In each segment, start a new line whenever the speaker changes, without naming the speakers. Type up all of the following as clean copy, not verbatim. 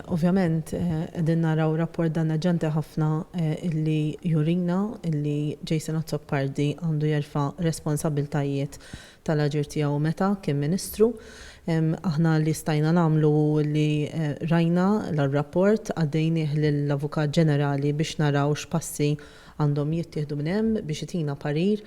Ovvjament, qegħdin naraw rapport dannaġġanti ħafna illi jurina illi Jason Azzopardi għandu jerfa' responsabiltajiet tal-aġir tiegħu meta kien Ministru. Aħna li stajna nagħmlu li rajna l-rapport għaddejnieh lill-Avukat Ġenerali biex naraw x'passi għandhom jittieħdu minn hemm biex itina parir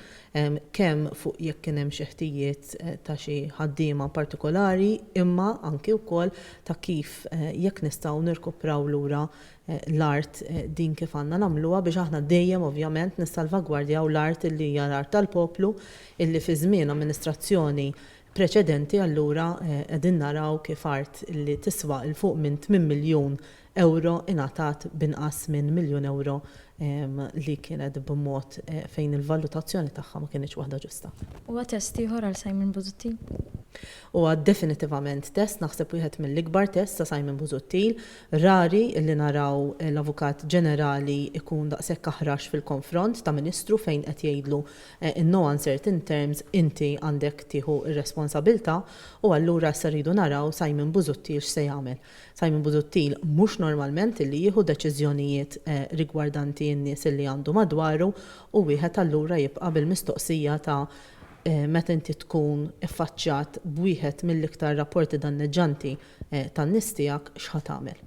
kemm fuq jekk kien hemm xi ħtijiet ta' xi ħaddiema partikolari imma anke wkoll ta' kif jekk nistgħu nirkupraw lura l-art din kif għandna nagħmluha biex aħna dejjem ovvjament nissalvagwardjaw l-art illi hija l-art tal-poplu illi fi żmien amministrazzjoni preċedenti allura qegħdin naraw kif art illi tiswa il fuq minn 8 miljun euro ingħatat binqas minn miljun euro li kienet b'mod fejn il-valutazzjoni tagħha ma kienx waħda ġusta.
Huwa test ieħor għal Simon Busuttil?
Huwa definitivament test, naħseb wieħed mill-ikbar test ta' Simon Busuttil, rari li naraw l-Avukat Ġenerali ikun daqshekk aħrax fil-konfront ta' Ministru fejn qed jgħidlu in no uncertain terms inti għandek tieħu r-responsabilità u allura issa rridu naraw Simon Busuttil x'se jagħmel. Simon Busuttil mhux normalment illi jieħu deċiżjonijiet rigwardanti n-nies illi għandu madwaru u wieħed allura jibqa' bil-mistoqsija ta' meta inti tkun iffaċċjat b'wieħed mill-iktar rapporti danneġġanti tan-nies tiegħek x'ħadd tagħmel.